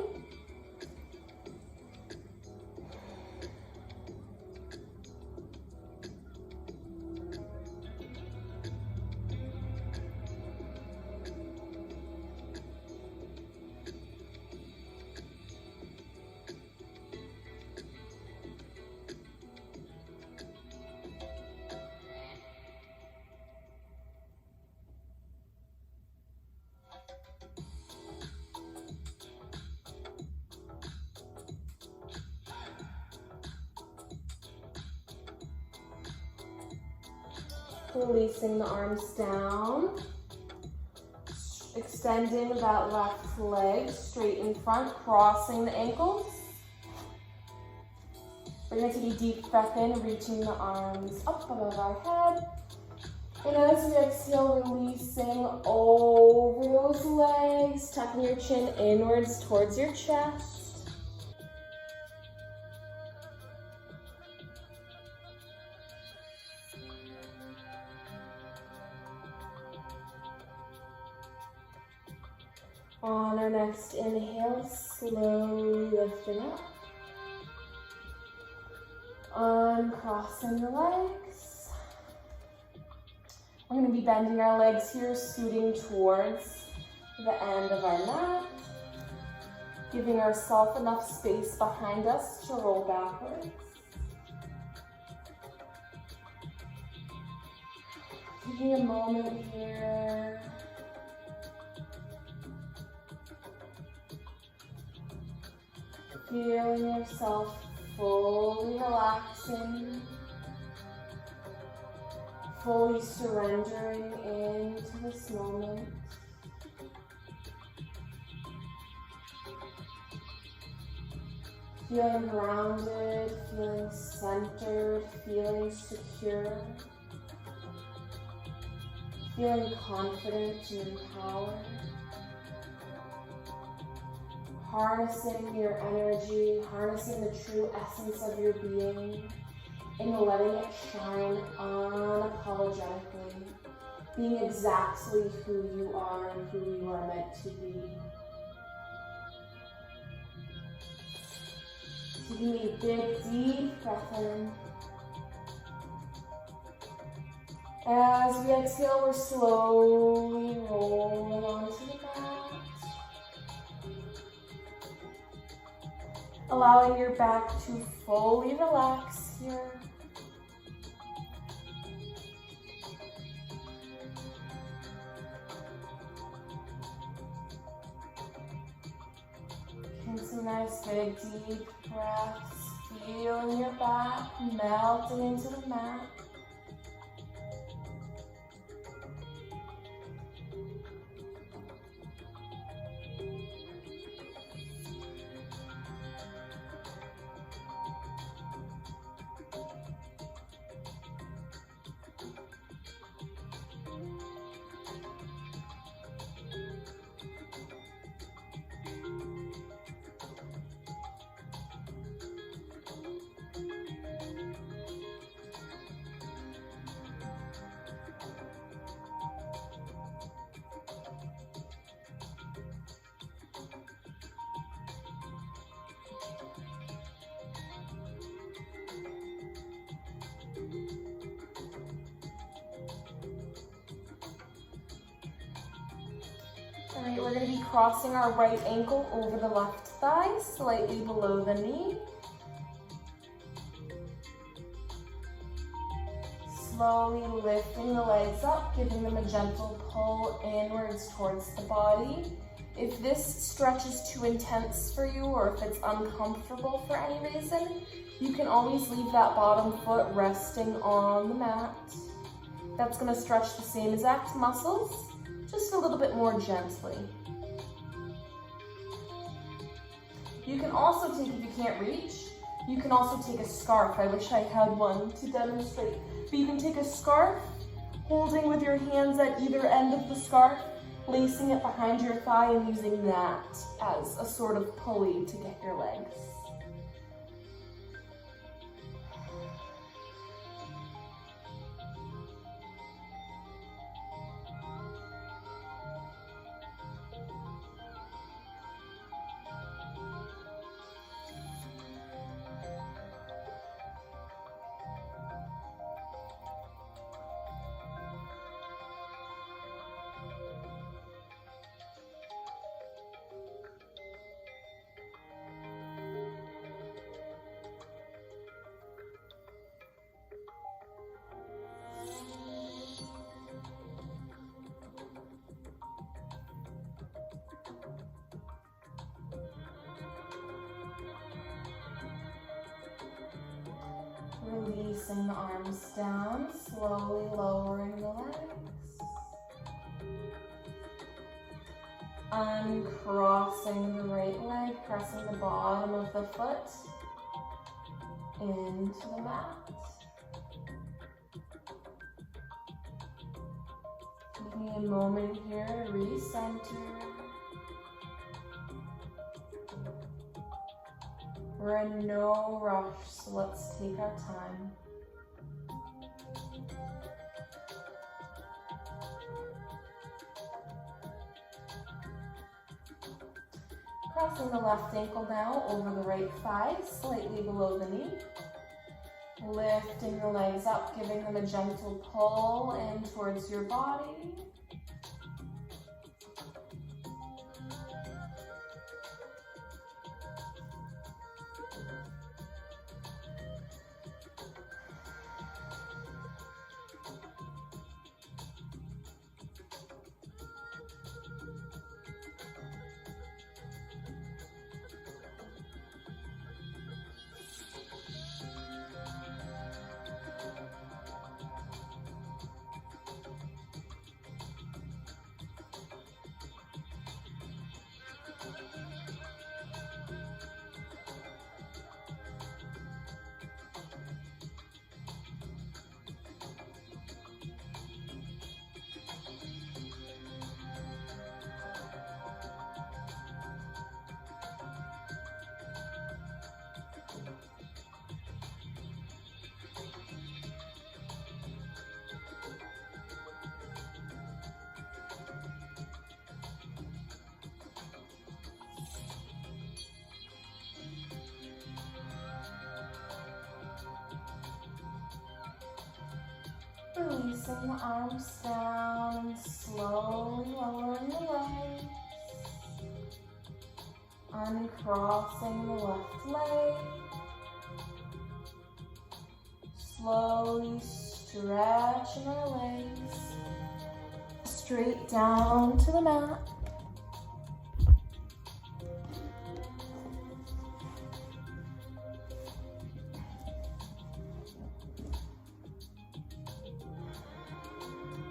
Releasing the arms down, extending that left leg straight in front, crossing the ankles. We're going to take a deep breath in, reaching the arms up above our head. And as we exhale, releasing over those legs, tucking your chin inwards towards your chest. On our next inhale, slowly lifting up. Uncrossing the legs. We're going to be bending our legs here, scooting towards the end of our mat. Giving ourselves enough space behind us to roll backwards. Taking a moment here. Feeling yourself fully relaxing, fully surrendering into this moment. Feeling grounded, feeling centered, feeling secure, feeling confident and empowered. Harnessing your energy, harnessing the true essence of your being, and letting it shine unapologetically, being exactly who you are and who you are meant to be. Taking a big, deep breath in. As we exhale, we're slowly rolling onto the mat. Allowing your back to fully relax here. And some nice big deep breaths. Feeling your back melting into the mat. All right, we're gonna be crossing our right ankle over the left thigh, slightly below the knee. Slowly lifting the legs up, giving them a gentle pull inwards towards the body. If this stretch is too intense for you or if it's uncomfortable for any reason, you can always leave that bottom foot resting on the mat. That's going to stretch the same exact muscles, just a little bit more gently. You can also take, if you can't reach, you can also take a scarf. I wish I had one to demonstrate. But you can take a scarf, holding with your hands at either end of the scarf, lacing it behind your thigh and using that as a sort of pulley to get your legs. Releasing the arms down, slowly lowering the legs. Uncrossing the right leg, pressing the bottom of the foot into the mat. Taking a moment here to recenter. We're in no rush, so let's take our time. Crossing the left ankle now over the right thigh, slightly below the knee. Lifting the legs up, giving them a gentle pull in towards your body. Releasing the arms down and slowly lowering the legs. Uncrossing the left leg. Slowly stretching our legs straight down to the mat.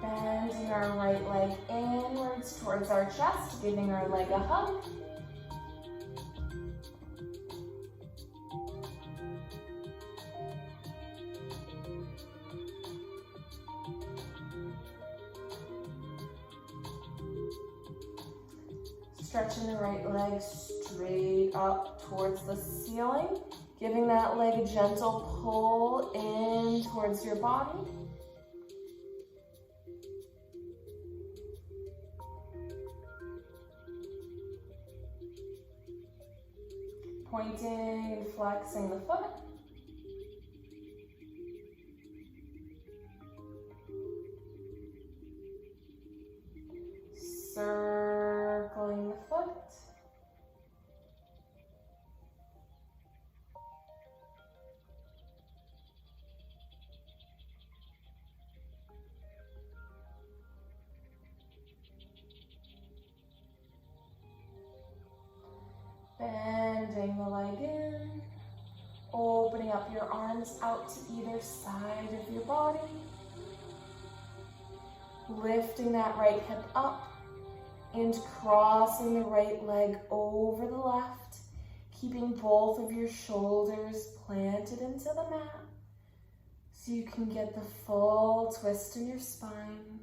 Bending our right leg inwards towards our chest, giving our leg a hug. Stretching the right leg straight up towards the ceiling, giving that leg a gentle pull in towards your body. Pointing and flexing the foot. Circling Bending the leg in, opening up your arms out to either side of your body. Lifting that right hip up and crossing the right leg over the left, keeping both of your shoulders planted into the mat so you can get the full twist in your spine.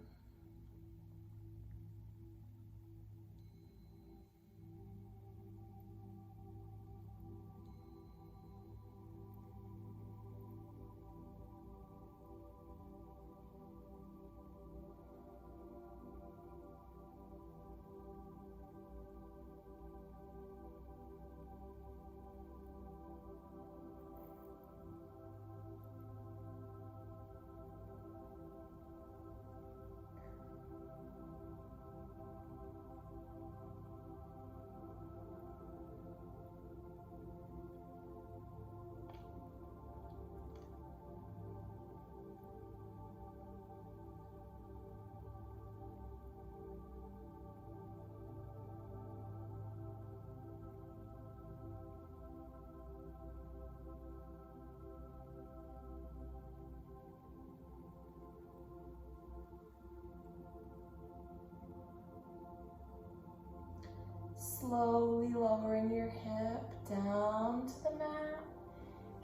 Slowly lowering your hip down to the mat,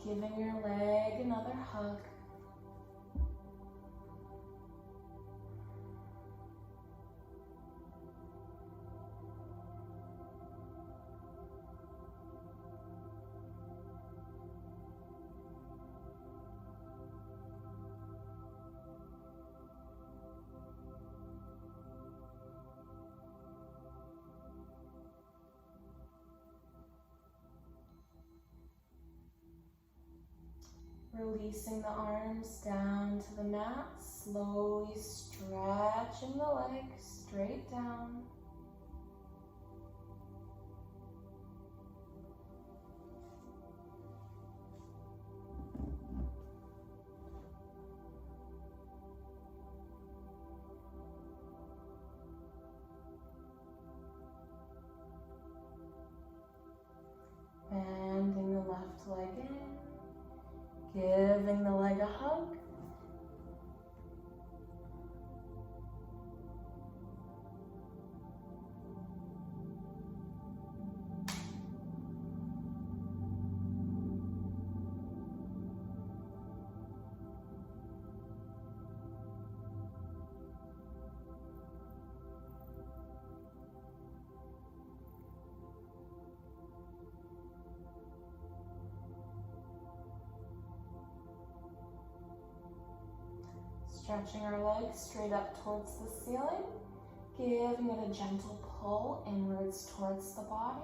giving your leg another hug. Releasing the arms down to the mat, slowly stretching the legs straight down. Bending the left leg in. Giving the leg a hug. Stretching our legs straight up towards the ceiling, giving it a gentle pull inwards towards the body.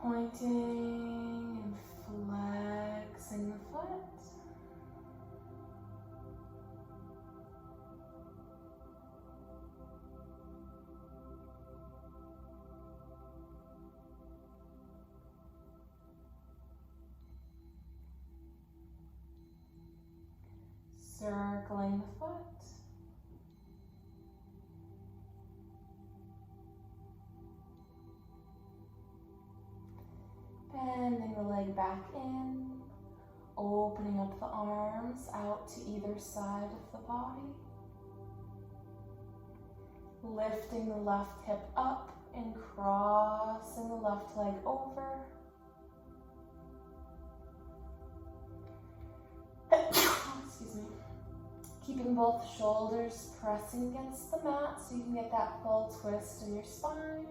Pointing and flexing the foot. Circling the foot. Bending the leg back in, opening up the arms out to either side of the body. Lifting the left hip up and crossing the left leg over. Excuse me. Keeping both shoulders pressing against the mat so you can get that full twist in your spine.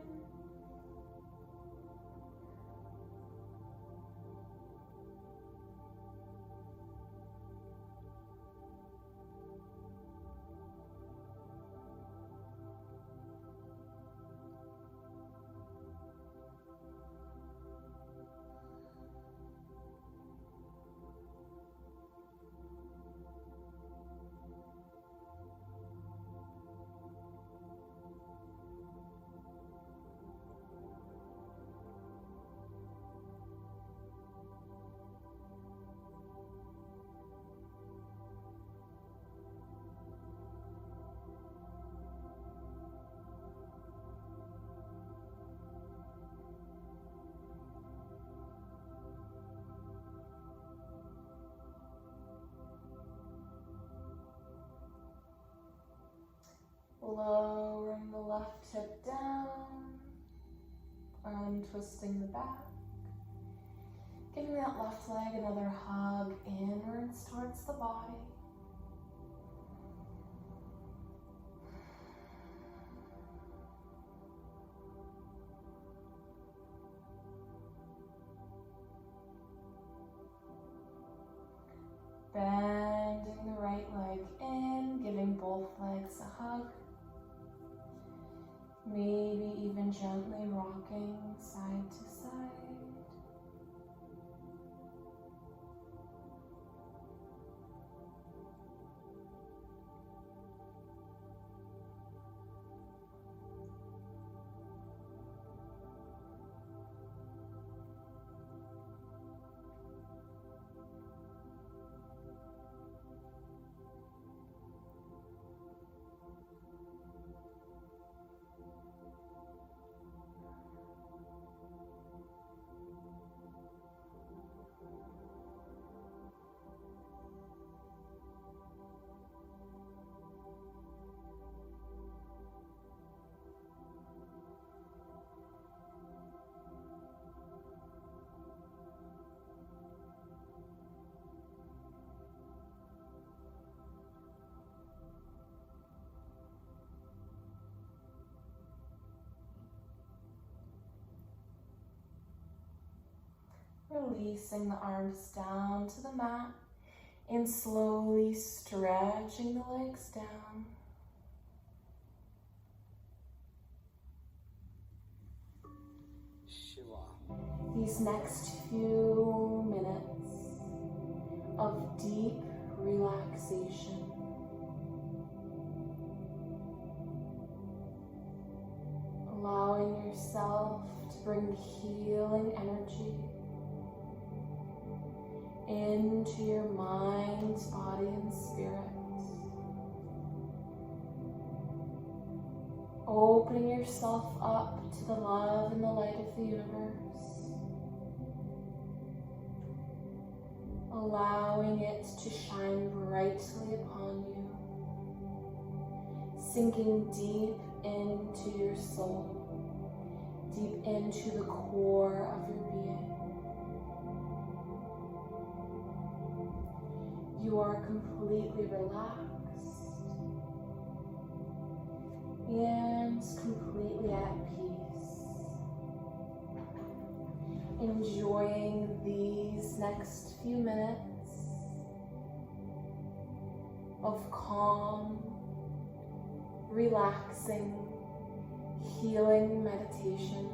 Lowering the left hip down, untwisting the back, giving that left leg another hug inwards towards the body. Bending the right leg in, giving both legs a hug. Maybe even gently rocking side to side. Releasing the arms down to the mat and slowly stretching the legs down. These next few minutes of deep relaxation, allowing yourself to bring healing energy into your mind, body, and spirit. Opening yourself up to the love and the light of the universe. Allowing it to shine brightly upon you. Sinking deep into your soul. Deep into the core of your being. You are completely relaxed and completely at peace. Enjoying these next few minutes of calm, relaxing, healing meditation.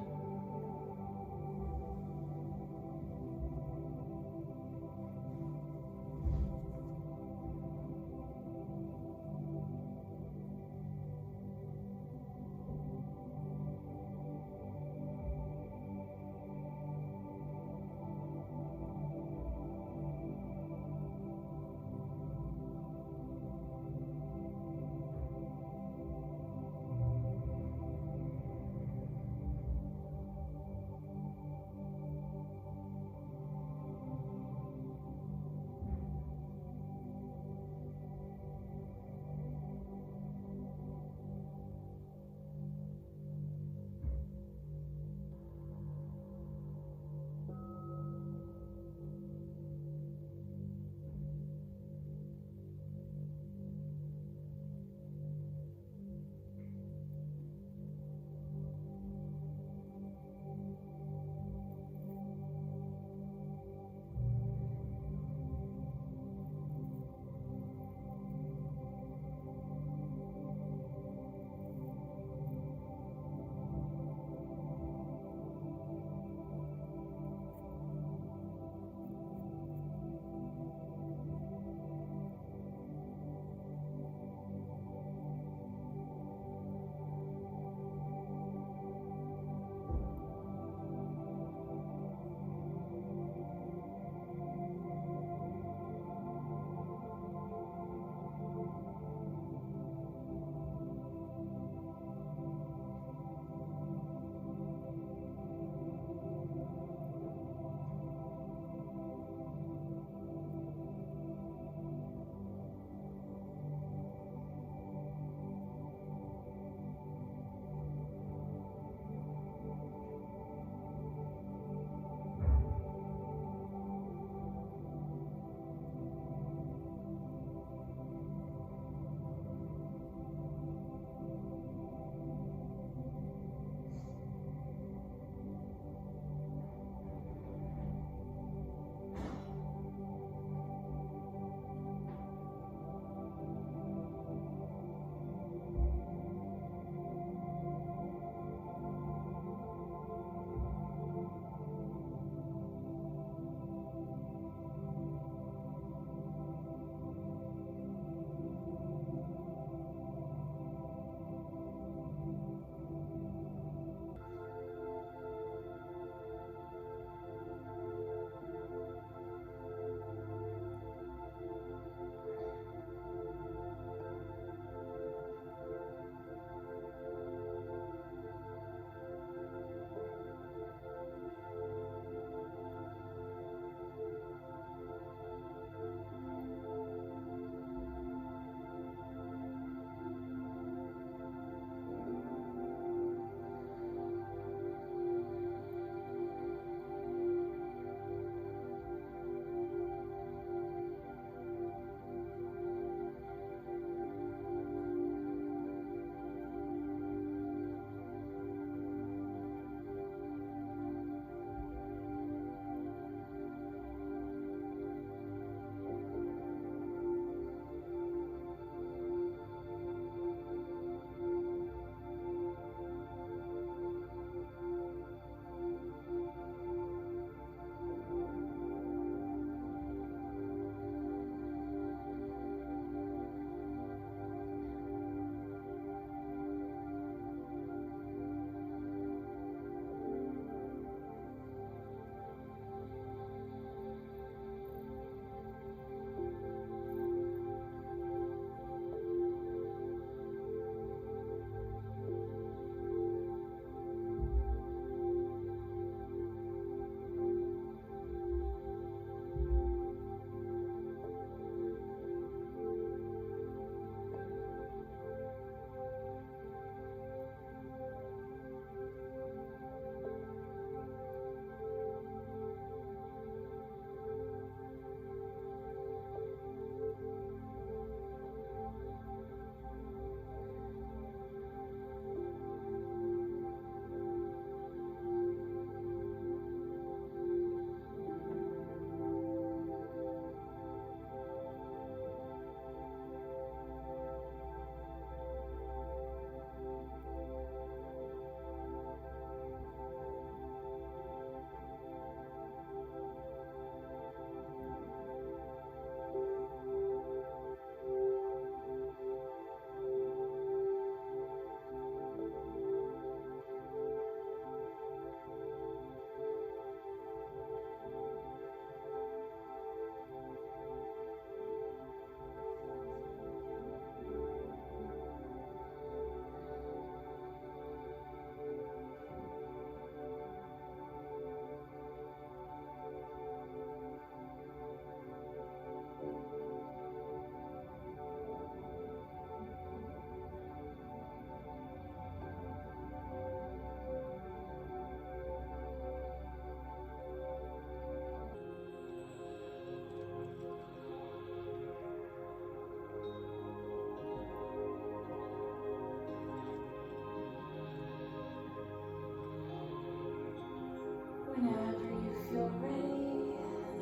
feel ready,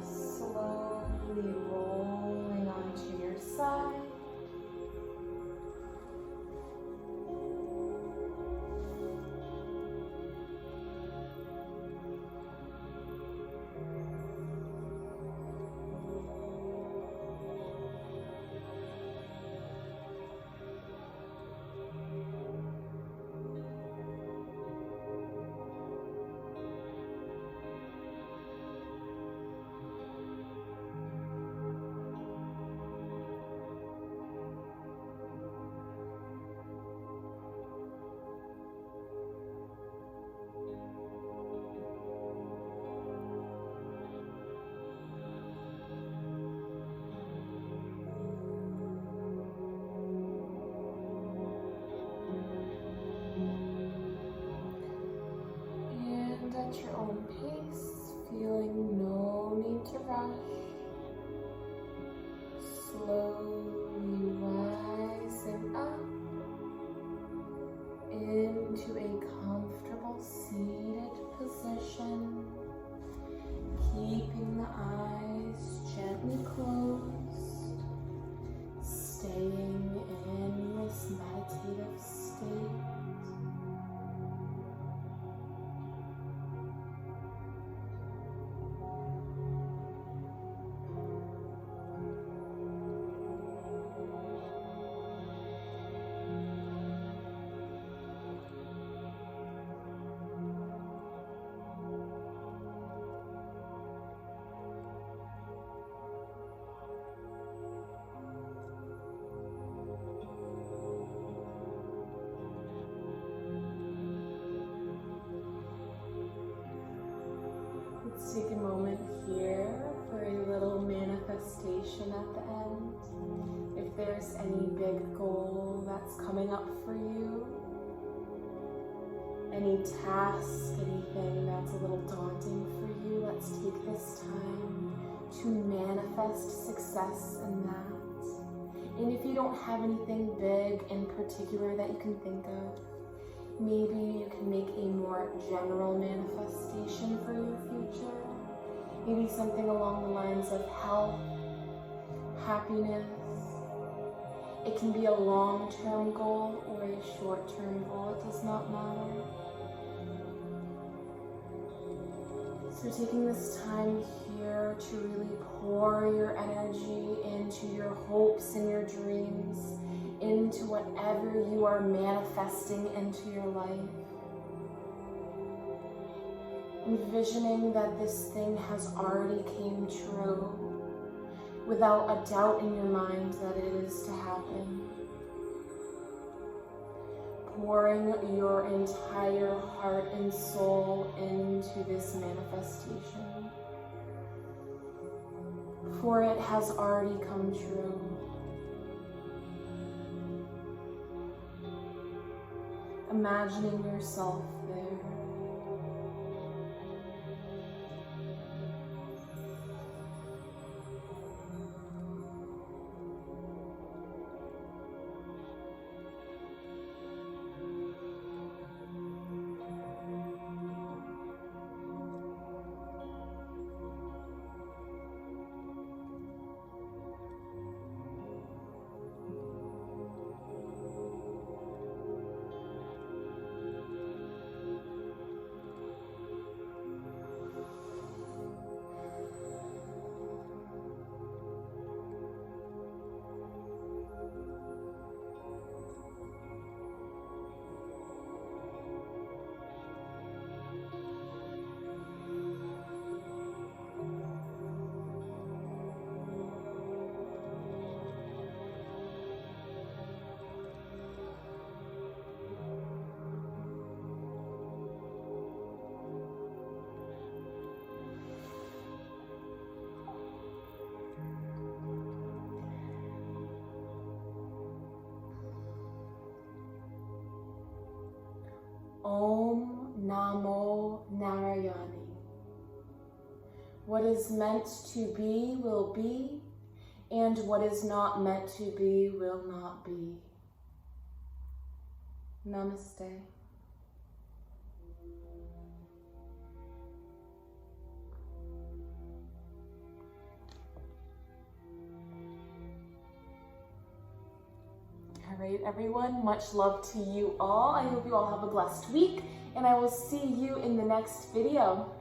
slowly rolling onto your side. At your own pace, feeling no need to rush, slowly rising up into a comfortable seated position, keeping the eyes gently closed, staying in this meditative state. Let's take a moment here for a little manifestation at the end. If there's any big goal that's coming up for you, any task, anything that's a little daunting for you, let's take this time to manifest success in that. And if you don't have anything big in particular that you can think of, maybe you can make a more general manifestation for your future. Maybe something along the lines of health, happiness. It can be a long-term goal or a short-term goal, it does not matter. So taking this time here to really pour your energy into your hopes and your dreams, into whatever you are manifesting into your life. Envisioning that this thing has already came true, without a doubt in your mind that it is to happen. Pouring your entire heart and soul into this manifestation. For it has already come true. Imagining yourself there. Om Namo Narayani. What is meant to be will be, and what is not meant to be will not be. Namaste. right, everyone, much love to you all. I hope you all have a blessed week, and I will see you in the next video.